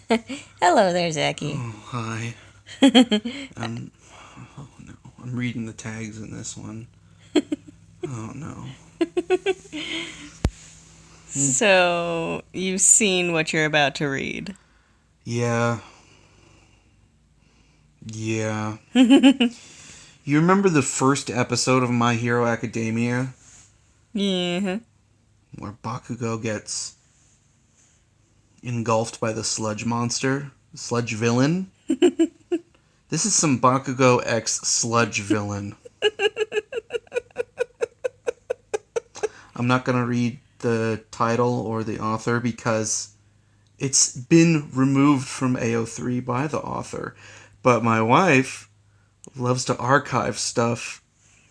Hello there, Zachy. Oh, hi. I'm. Oh no. I'm reading the tags in this one. Oh no. Hmm. So, you've seen what you're about to read. Yeah. Yeah. Yeah. You remember the first episode of My Hero Academia where Bakugo gets engulfed by the sludge monster? The sludge villain? This is some Bakugo X sludge villain. I'm not gonna read the title or the author because it's been removed from AO3 by the author. But my wife loves to archive stuff,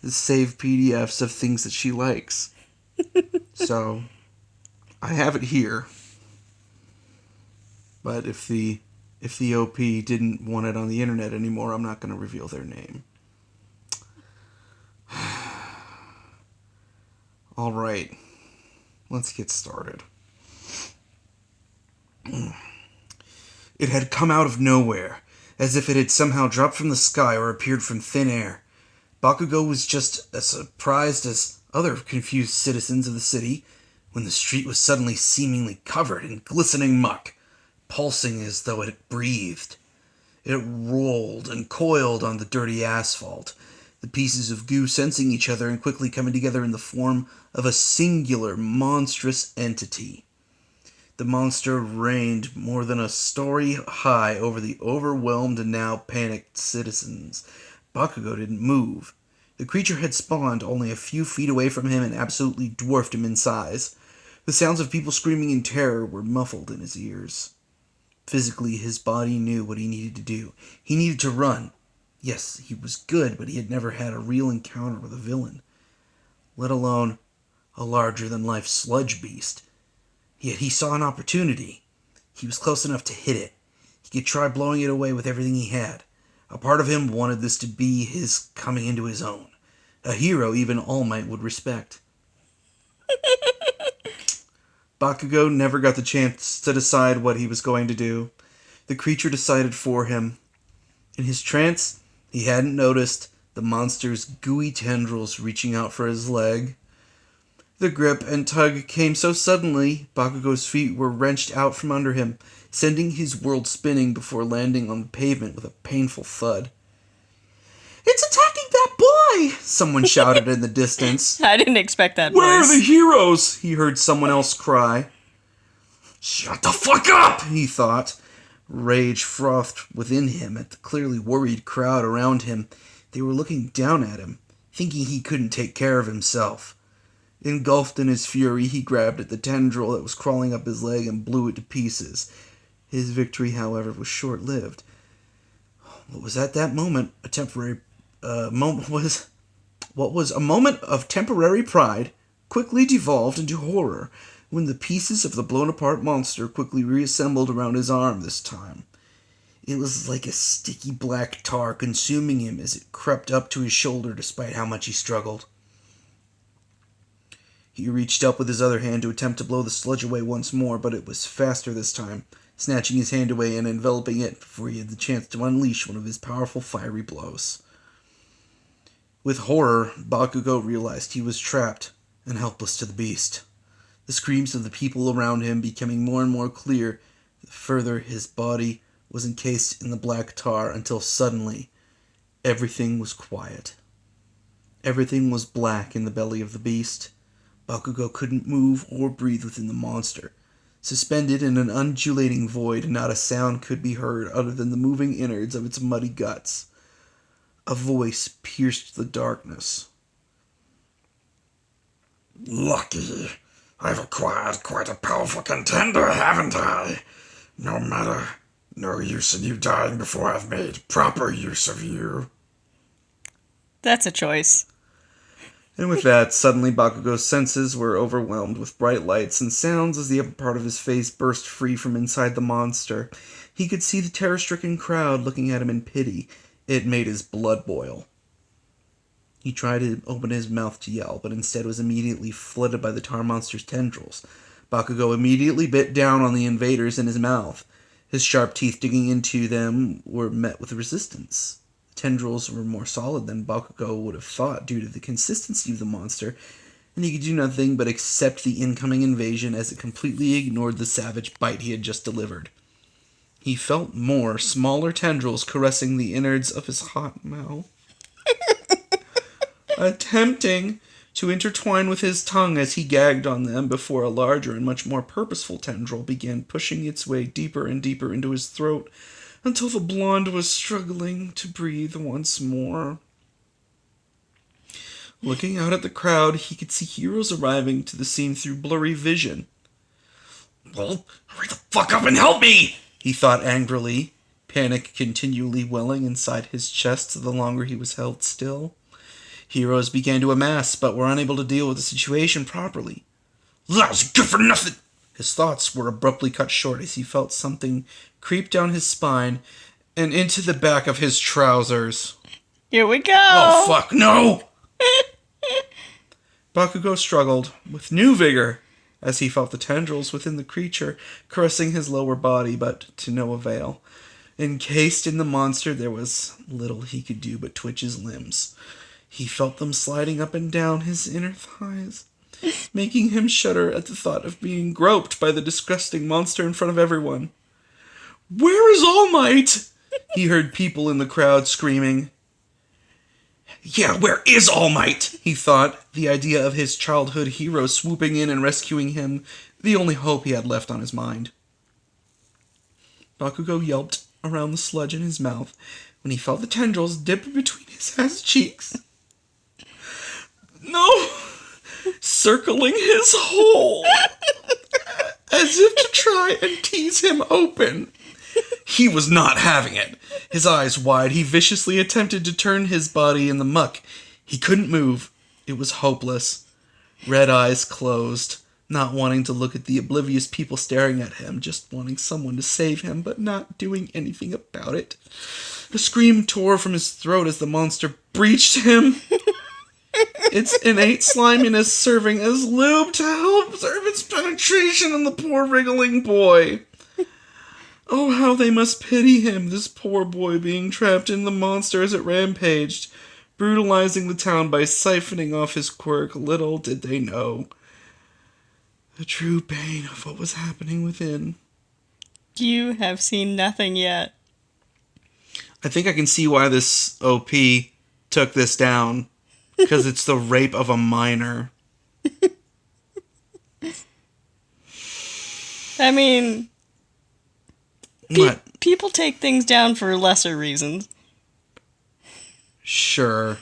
save PDFs of things that she likes. So I have it here. But if the OP didn't want it on the internet anymore, I'm not going to reveal their name. All right, let's get started. It had come out of nowhere, as if it had somehow dropped from the sky or appeared from thin air. Bakugo was just as surprised as other confused citizens of the city when the street was suddenly seemingly covered in glistening muck, pulsing as though it breathed. It rolled and coiled on the dirty asphalt, the pieces of goo sensing each other and quickly coming together in the form of a singular, monstrous entity. The monster reigned more than a story high over the overwhelmed and now panicked citizens. Bakugo didn't move. The creature had spawned only a few feet away from him and absolutely dwarfed him in size. The sounds of people screaming in terror were muffled in his ears. Physically, his body knew what he needed to do. He needed to run. Yes, he was good, but he had never had a real encounter with a villain, let alone a larger-than-life sludge beast. Yet he saw an opportunity. He was close enough to hit it. He could try blowing it away with everything he had. A part of him wanted this to be his coming into his own. A hero even All Might would respect. Bakugo never got the chance to decide what he was going to do. The creature decided for him. In his trance, he hadn't noticed the monster's gooey tendrils reaching out for his leg. The grip and tug came so suddenly, Bakugo's feet were wrenched out from under him, sending his world spinning before landing on the pavement with a painful thud. "It's attacking that boy!" someone shouted in the distance. I didn't expect that "Where are the voice. heroes?" he heard someone else cry. "Shut the fuck up!" he thought. Rage frothed within him at the clearly worried crowd around him. They were looking down at him, thinking he couldn't take care of himself. Engulfed in his fury, he grabbed at the tendril that was crawling up his leg and blew it to pieces. His victory, however, was short-lived. What was at that moment a temporary moment was what was a moment of temporary pride quickly devolved into horror when the pieces of the blown-apart monster quickly reassembled around his arm this time. It was like a sticky black tar consuming him as it crept up to his shoulder despite how much he struggled. He reached up with his other hand to attempt to blow the sludge away once more, but it was faster this time, snatching his hand away and enveloping it before he had the chance to unleash one of his powerful fiery blows. With horror, Bakugo realized he was trapped and helpless to the beast. The screams of the people around him becoming more and more clear the further his body was encased in the black tar until suddenly everything was quiet. Everything was black in the belly of the beast. Bakugo couldn't move or breathe within the monster. Suspended in an undulating void, not a sound could be heard other than the moving innards of its muddy guts. A voice pierced the darkness. "Lucky. I've acquired quite a powerful contender, haven't I? No matter. No use in you dying before I've made proper use of you." That's a choice. And with that, suddenly Bakugo's senses were overwhelmed with bright lights and sounds as the upper part of his face burst free from inside the monster. He could see the terror-stricken crowd looking at him in pity. It made his blood boil. He tried to open his mouth to yell, but instead was immediately flooded by the tar monster's tendrils. Bakugo immediately bit down on the invaders in his mouth. His sharp teeth digging into them were met with resistance. The tendrils were more solid than Bakugo would have thought due to the consistency of the monster, and he could do nothing but accept the incoming invasion as it completely ignored the savage bite he had just delivered. He felt more smaller tendrils caressing the innards of his hot mouth, attempting to intertwine with his tongue as he gagged on them before a larger and much more purposeful tendril began pushing its way deeper and deeper into his throat until the blonde was struggling to breathe once more. Looking out at the crowd, he could see heroes arriving to the scene through blurry vision. Well, hurry the fuck up and help me! He thought angrily, panic continually welling inside his chest the longer he was held still. Heroes began to amass, but were unable to deal with the situation properly. Lousy good for nothing! His thoughts were abruptly cut short as he felt something creep down his spine and into the back of his trousers. Here we go! Oh fuck, no! Bakugo struggled with new vigor as he felt the tendrils within the creature caressing his lower body, but to no avail. Encased in the monster, there was little he could do but twitch his limbs. He felt them sliding up and down his inner thighs, making him shudder at the thought of being groped by the disgusting monster in front of everyone. "Where is All Might?" he heard people in the crowd screaming. Yeah, where is All Might? He thought, the idea of his childhood hero swooping in and rescuing him the only hope he had left on his mind. Bakugo yelped around the sludge in his mouth when he felt the tendrils dip between his ass cheeks. No! Circling his hole, as if to try and tease him open. He was not having it. His eyes wide, he viciously attempted to turn his body in the muck. He couldn't move. It was hopeless. Red eyes closed, not wanting to look at the oblivious people staring at him, just wanting someone to save him, but not doing anything about it. A scream tore from his throat as the monster breached him. Its innate sliminess serving as lube to help serve its penetration on the poor wriggling boy. Oh, how they must pity him, this poor boy being trapped in the monster as it rampaged, brutalizing the town by siphoning off his quirk. Little did they know the true pain of what was happening within. You have seen nothing yet. I think I can see why this OP took this down, because it's the rape of a minor. I mean, What? people take things down for lesser reasons, Sure.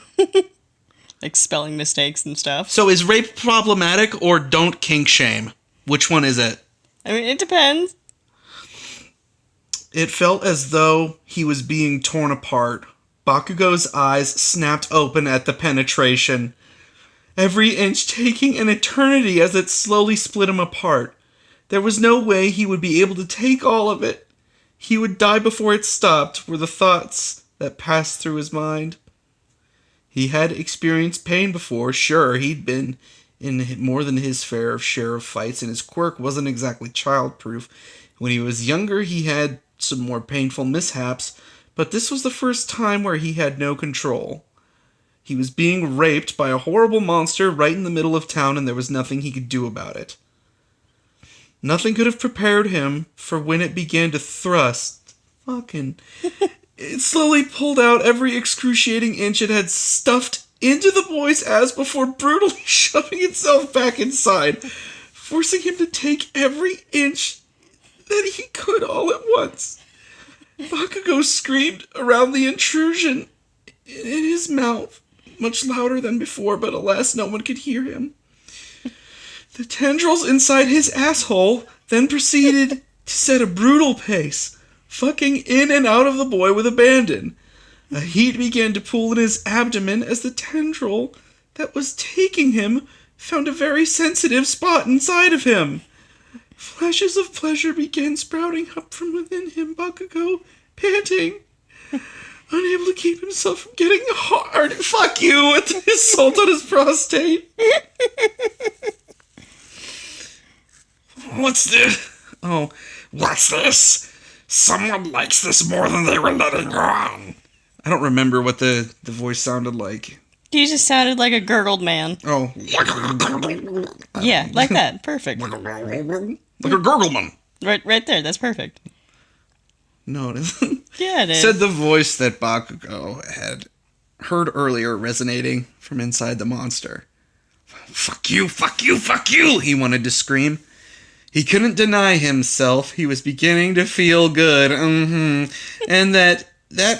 like spelling mistakes and stuff. So is rape problematic or don't kink shame? Which one is it? I mean, it depends. It felt as though he was being torn apart. Bakugo's eyes snapped open at the penetration, every inch taking an eternity as it slowly split him apart. There was no way he would be able to take all of it. He would die before it stopped, were the thoughts that passed through his mind. He had experienced pain before. Sure, he'd been in more than his fair share of fights, and his quirk wasn't exactly childproof. When he was younger, he had some more painful mishaps, but this was the first time where he had no control. He was being raped by a horrible monster right in the middle of town, and there was nothing he could do about it. Nothing could have prepared him for when it began to thrust. It slowly pulled out every excruciating inch it had stuffed into the boy's ass before brutally shoving itself back inside, forcing him to take every inch that he could all at once. Bakugo screamed around the intrusion in his mouth, much louder than before, but alas, no one could hear him. The tendrils inside his asshole then proceeded to set a brutal pace, fucking in and out of the boy with abandon. A heat began to pool in his abdomen as the tendril that was taking him found a very sensitive spot inside of him. Flashes of pleasure began sprouting up from within him, Bakugo, panting, unable to keep himself from getting hard. Fuck you! With the assault on his prostate. What's this? Oh, What's this? Someone likes this more than they were letting on. I don't remember what the voice sounded like. You just sounded like a gurgled man. Oh. Yeah, like that. Perfect. Like a gurgleman. Right there. That's perfect. No, it isn't. Yeah, it is. Said the voice that Bakugo had heard earlier resonating from inside the monster. Fuck you, fuck you, fuck you, he wanted to scream. He couldn't deny himself. He was beginning to feel good. And that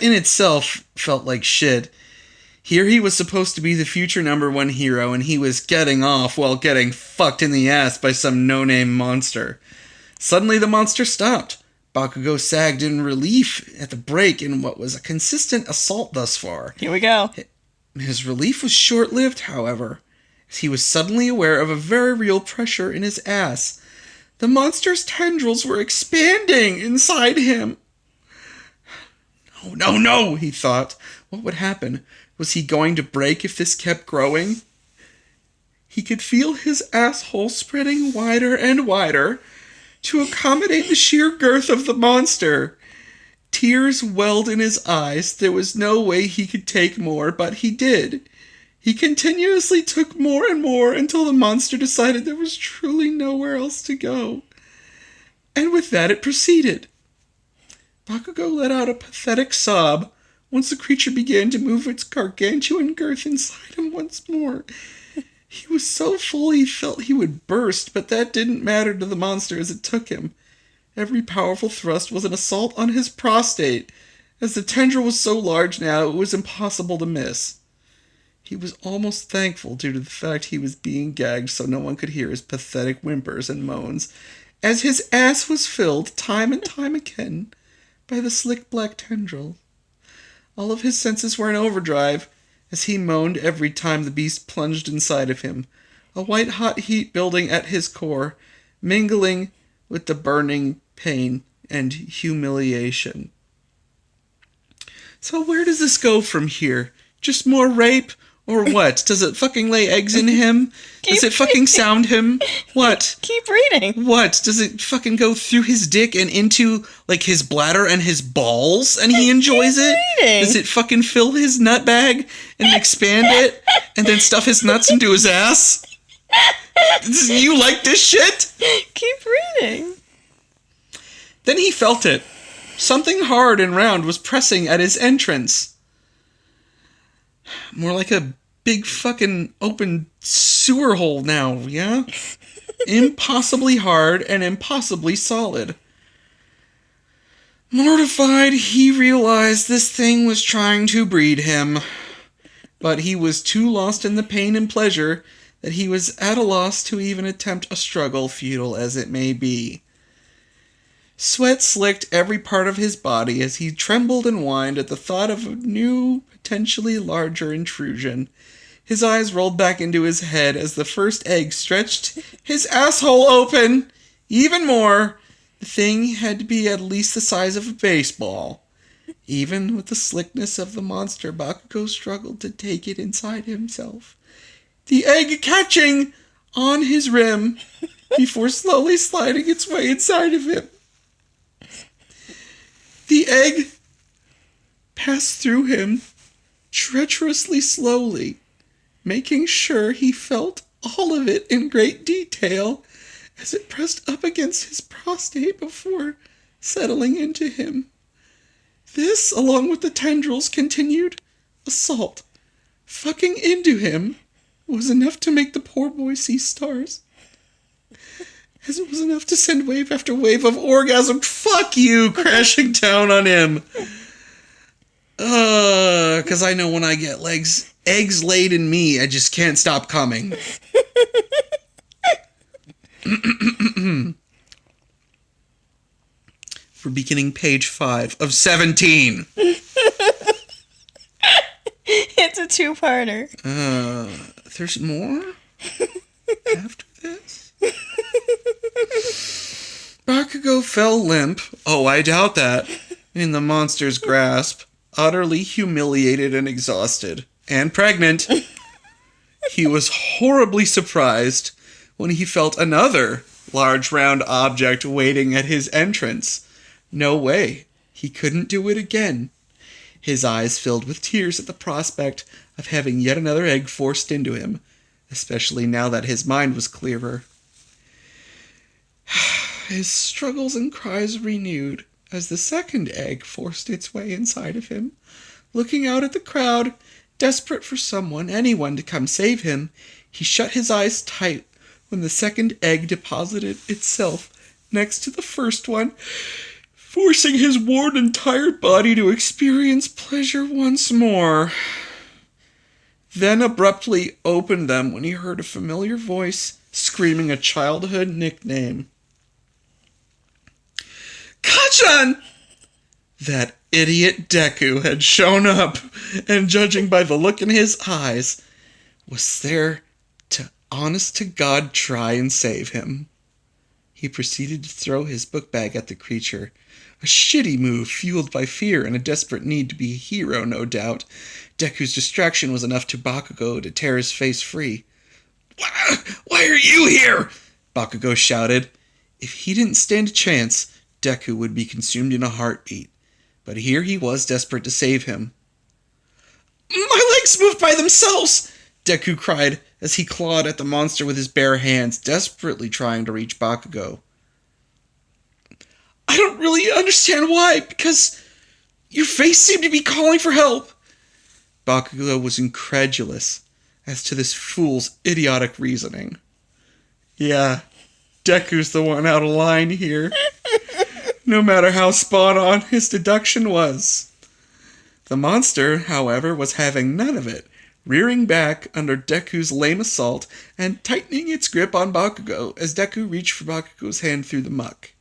in itself felt like shit. Here he was supposed to be the future #1 hero, and he was getting off while getting fucked in the ass by some no-name monster. Suddenly the monster stopped. Bakugo sagged in relief at the break in what was a consistent assault thus far. Here we go. His relief was short-lived, however, as he was suddenly aware of a very real pressure in his ass. The monster's tendrils were expanding inside him. No, he thought. What would happen? Was he going to break if this kept growing? He could feel his asshole spreading wider and wider to accommodate the sheer girth of the monster. Tears welled in his eyes. There was no way he could take more, but he did. He continuously took more and more until the monster decided there was truly nowhere else to go. And with that it proceeded. Bakugo let out a pathetic sob once the creature began to move its gargantuan girth inside him once more. He was so full he felt he would burst, but that didn't matter to the monster as it took him. Every powerful thrust was an assault on his prostate. As the tendril was so large now, it was impossible to miss. He was almost thankful due to the fact he was being gagged so no one could hear his pathetic whimpers and moans, as his ass was filled time and time again by the slick black tendril. All of his senses were in overdrive, as he moaned every time the beast plunged inside of him, a white-hot heat building at his core, mingling with the burning pain and humiliation. So where does this go from here? Just more rape? Or what? Does it fucking lay eggs in him? Does it fucking sound him? What? Keep reading. What? Does it fucking go through his dick and into, like, his bladder and his balls and he enjoys it? Reading. Does it fucking fill his nut bag and expand it and then stuff his nuts into his ass? You like this shit? Keep reading. Then he felt it. Something hard and round was pressing at his entrance. More like a big fucking open sewer hole now, yeah? Impossibly hard and impossibly solid. Mortified, he realized this thing was trying to breed him. But he was too lost in the pain and pleasure that he was at a loss to even attempt a struggle, futile as it may be. Sweat slicked every part of his body as he trembled and whined at the thought of a new, potentially larger intrusion. His eyes rolled back into his head as the first egg stretched his asshole open. Even more, the thing had to be at least the size of a baseball. Even with the slickness of the monster, Bakugo struggled to take it inside himself. The egg catching on his rim before slowly sliding its way inside of him. The egg passed through him treacherously slowly, making sure he felt all of it in great detail as it pressed up against his prostate before settling into him. This, along with the tendrils' continued assault, fucking into him, was enough to make the poor boy see stars. As it was enough to send wave after wave of orgasm, fuck you, crashing down on him. 'Cause I know when I get eggs laid in me, I just can't stop coming. We're beginning page 5 of 17. It's a two-parter. There's more? After this? Bakugo fell limp, oh I doubt that, in the monster's grasp, utterly humiliated and exhausted, and pregnant. He was horribly surprised when he felt another large round object waiting at his entrance. No way. He couldn't do it again. His eyes filled with tears at the prospect of having yet another egg forced into him, especially now that his mind was clearer. His struggles and cries renewed as the second egg forced its way inside of him. Looking out at the crowd, desperate for someone, anyone, to come save him, he shut his eyes tight when the second egg deposited itself next to the first one, forcing his worn and tired body to experience pleasure once more. Then abruptly opened them when he heard a familiar voice screaming a childhood nickname. Kachan! That idiot Deku had shown up, and judging by the look in his eyes, was there to honest-to-God try and save him. He proceeded to throw his book bag at the creature, a shitty move fueled by fear and a desperate need to be a hero, no doubt. Deku's distraction was enough to Bakugo to tear his face free. Why are you here? Bakugo shouted. If he didn't stand a chance, Deku would be consumed in a heartbeat. But here he was, desperate to save him. My legs moved by themselves! Deku cried as he clawed at the monster with his bare hands, desperately trying to reach Bakugo. I don't really understand why, because your face seemed to be calling for help. Bakugo was incredulous as to this fool's idiotic reasoning. Yeah, Deku's the one out of line here. No matter how spot on his deduction was. The monster, however, was having none of it, rearing back under Deku's lame assault and tightening its grip on Bakugo as Deku reached for Bakugo's hand through the muck.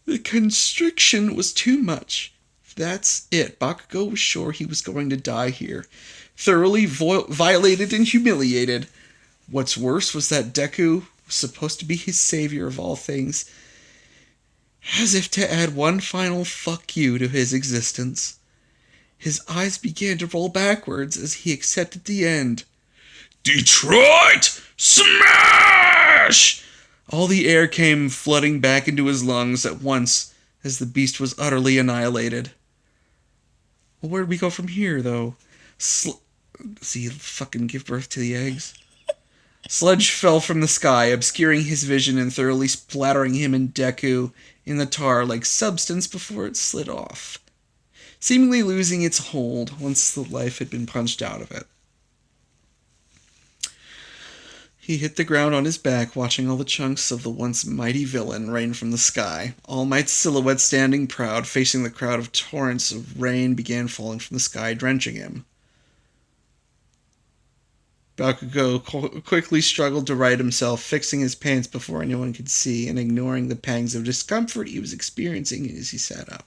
The constriction was too much. That's it. Bakugo was sure he was going to die here, thoroughly violated and humiliated. What's worse was that Deku was supposed to be his savior of all things, as if to add one final fuck you to his existence. His eyes began to roll backwards as he accepted the end. Detroit! Smash! All the air came flooding back into his lungs at once as the beast was utterly annihilated. Well, where'd we go from here, though? Does he fucking give birth to the eggs? Sludge fell from the sky, obscuring his vision and thoroughly splattering him and Deku in the tar like substance before it slid off, seemingly losing its hold once the life had been punched out of it. He hit the ground on his back, watching all the chunks of the once mighty villain rain from the sky. All Might's silhouette standing proud, facing the crowd of torrents of rain began falling from the sky, drenching him. Bakugo quickly struggled to right himself, fixing his pants before anyone could see, and ignoring the pangs of discomfort he was experiencing as he sat up.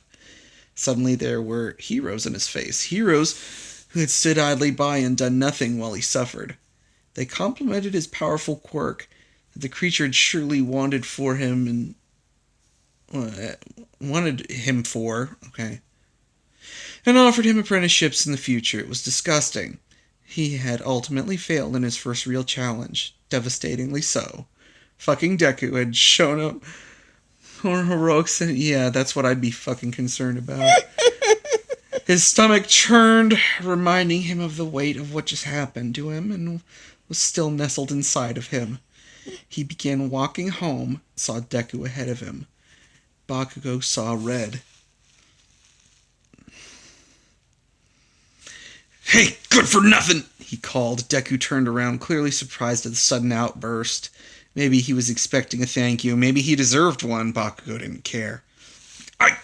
Suddenly there were heroes in his face, heroes who had stood idly by and done nothing while he suffered. They complimented his powerful quirk that the creature had surely wanted him for, and offered him apprenticeships in the future. It was disgusting. He had ultimately failed in his first real challenge, devastatingly so. Fucking Deku had shown up for heroics, and yeah, that's what I'd be fucking concerned about. His stomach churned, reminding him of the weight of what just happened to him, and was still nestled inside of him. He began walking home, saw Deku ahead of him. Bakugo saw red. Hey, good for nothing, he called. Deku turned around, clearly surprised at the sudden outburst. Maybe he was expecting a thank you. Maybe he deserved one. Bakugo didn't care. I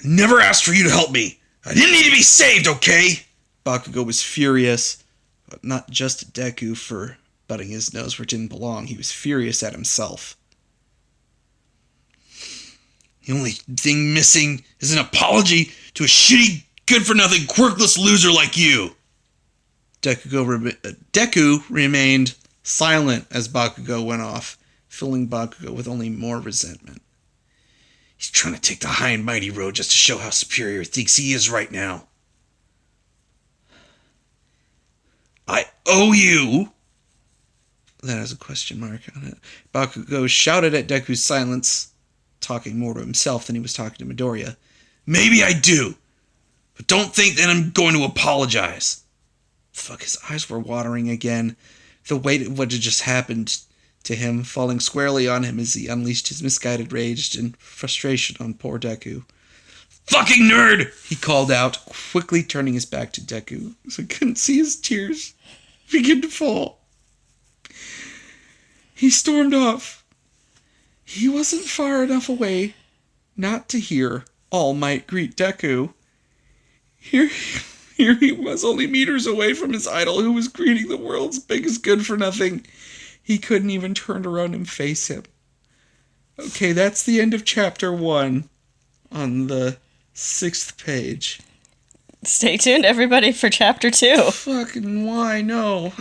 never asked for you to help me. I didn't need to be saved, okay? Bakugo was furious, but not just at Deku for butting his nose where it didn't belong. He was furious at himself. The only thing missing is an apology to a shitty, good-for-nothing, quirkless loser like you. Deku remained silent as Bakugo went off, filling Bakugo with only more resentment. He's trying to take the high and mighty road just to show how superior he thinks he is right now. I owe you... That has a question mark on it. Bakugo shouted at Deku's silence. talking more to himself than he was talking to Midoriya. Maybe I do, but don't think that I'm going to apologize. Fuck, his eyes were watering again. The weight of what had just happened to him falling squarely on him as he unleashed his misguided rage and frustration on poor Deku. Fucking nerd! He called out, quickly turning his back to Deku, so he couldn't see his tears begin to fall. He stormed off. He wasn't far enough away not to hear All Might greet Deku. Here he was, only meters away from his idol, who was greeting the world's biggest good-for-nothing. He couldn't even turn around and face him. Okay, that's the end of chapter 1 on the 6th page. Stay tuned, everybody, for chapter 2. Fucking why? No.